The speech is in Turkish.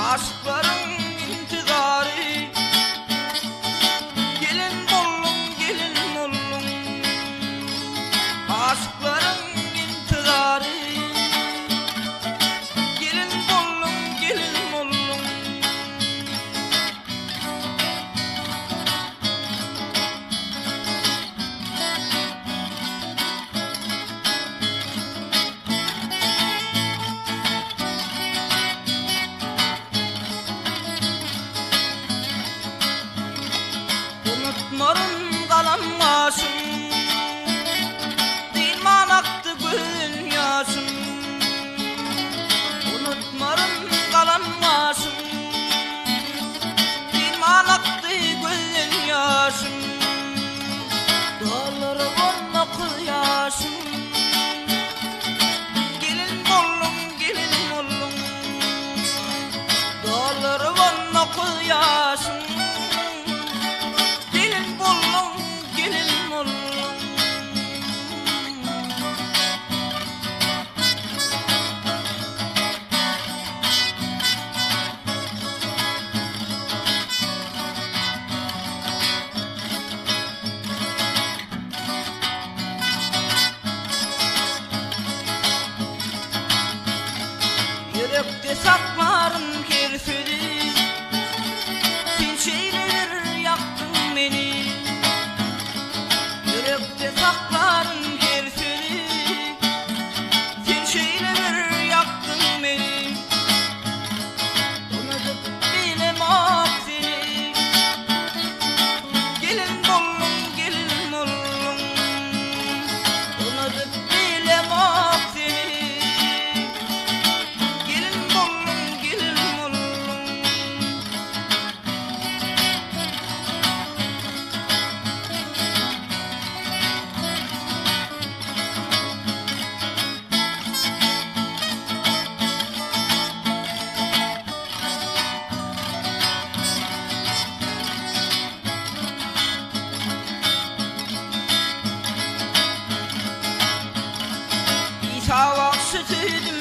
Aşkların intizarı, gelin oğlum, gelin oğlum. Aşkların intizarı, gelin oğlum, gelin oğlum. Unutmarım kalan yaşım, dilman aktı gül yaşım. Unutmarım kalan yaşım, dilman aktı gül yaşım. Dağları bana kıyaşım, gelin oğlum, gelin oğlum. Dağları bana kıyaşım, gelin oğlum, gelin oğlum. Yürekte saklarım kirfiri, pinçeyle yaktın beni. Yürekte saklarım kirfiri, pinçeyle yaktın beni. Unutup bilemem seni, gelin oğlum, gelin oğlum. Unutup bilemem seni, gelin oğlum, gelin oğlum. İsa sütü